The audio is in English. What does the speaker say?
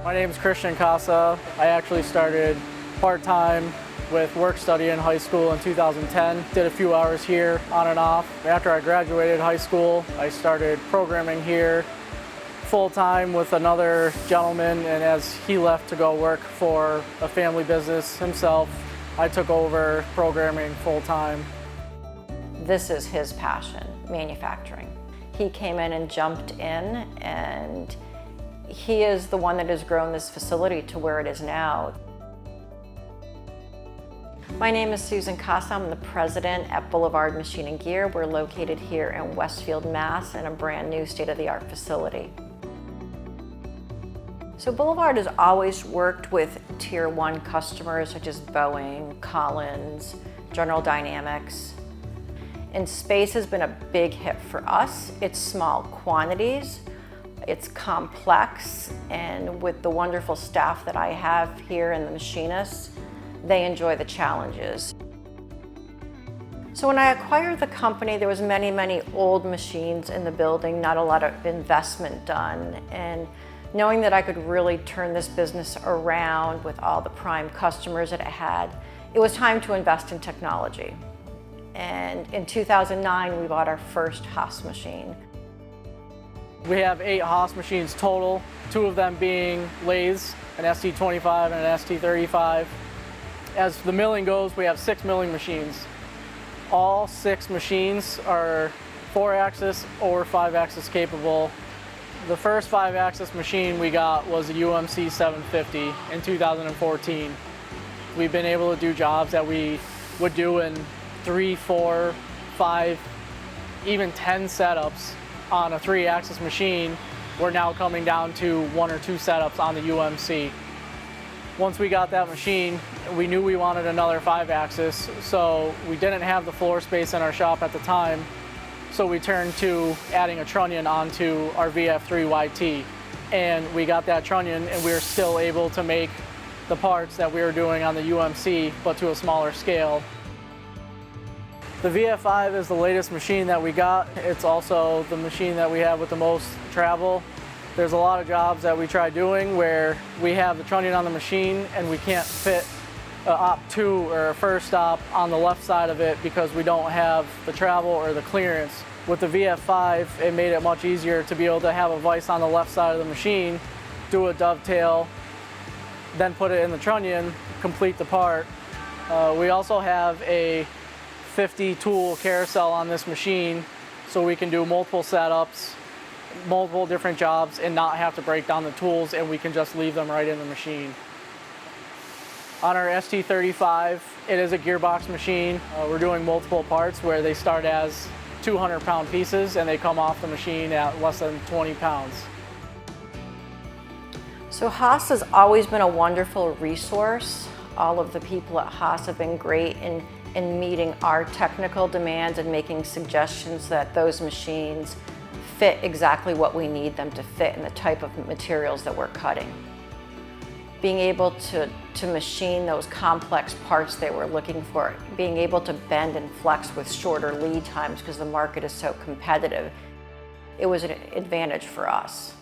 My name is Christian Casa. I actually started part-time with work study in high school in 2010. Did a few hours here on and off. After I graduated high school, I started programming here full-time with another gentleman, and as he left to go work for a family business himself, I took over programming full-time. This is his passion, manufacturing. He came in and jumped in, and he is the one that has grown this facility to where it is now. My name is Susan Casa. I'm the president at Boulevard Machine and Gear. We're located here in Westfield, Mass. in a brand new state-of-the-art facility. So Boulevard has always worked with Tier 1 customers such as Boeing, Collins, General Dynamics. And space has been a big hit for us. It's small quantities, it's complex, and with the wonderful staff that I have here and the machinists, they enjoy the challenges. So when I acquired the company, there was many old machines in the building, not a lot of investment done. And knowing that I could really turn this business around with all the prime customers that it had, it was time to invest in technology. And in 2009, we bought our first Haas machine. We have 8 Haas machines total, 2 of them being lathes, an ST25 and an ST35. As the milling goes, we have 6 milling machines. All 6 machines are 4-axis or 5-axis capable. The first 5-axis machine we got was a UMC 750 in 2014. We've been able to do jobs that we would do in 3, 4, 5, even 10 setups on a 3-axis machine. We're now coming down to 1 or 2 setups on the UMC. Once we got that machine, we knew we wanted another 5-axis, so we didn't have the floor space in our shop at the time. So we turned to adding a trunnion onto our VF3 YT. And we got that trunnion, and we were still able to make the parts that we were doing on the UMC, but to a smaller scale. The VF5 is the latest machine that we got. It's also the machine that we have with the most travel. There's a lot of jobs that we try doing where we have the trunnion on the machine and we can't fit an op 2 or a first stop on the left side of it because we don't have the travel or the clearance. With the VF5, it made it much easier to be able to have a vise on the left side of the machine, do a dovetail, then put it in the trunnion, complete the part. We also have a 50 tool carousel on this machine, so we can do multiple setups, multiple different jobs, and not have to break down the tools, and we can just leave them right in the machine. On our ST35, it is a gearbox machine. We're doing multiple parts where they start as 200-pound pieces and they come off the machine at less than 20 pounds. So Haas has always been a wonderful resource. All of the people at Haas have been great in meeting our technical demands and making suggestions that those machines fit exactly what we need them to fit in the type of materials that we're cutting. Being able to machine those complex parts they were looking for, being able to bend and flex with shorter lead times because the market is so competitive, it was an advantage for us.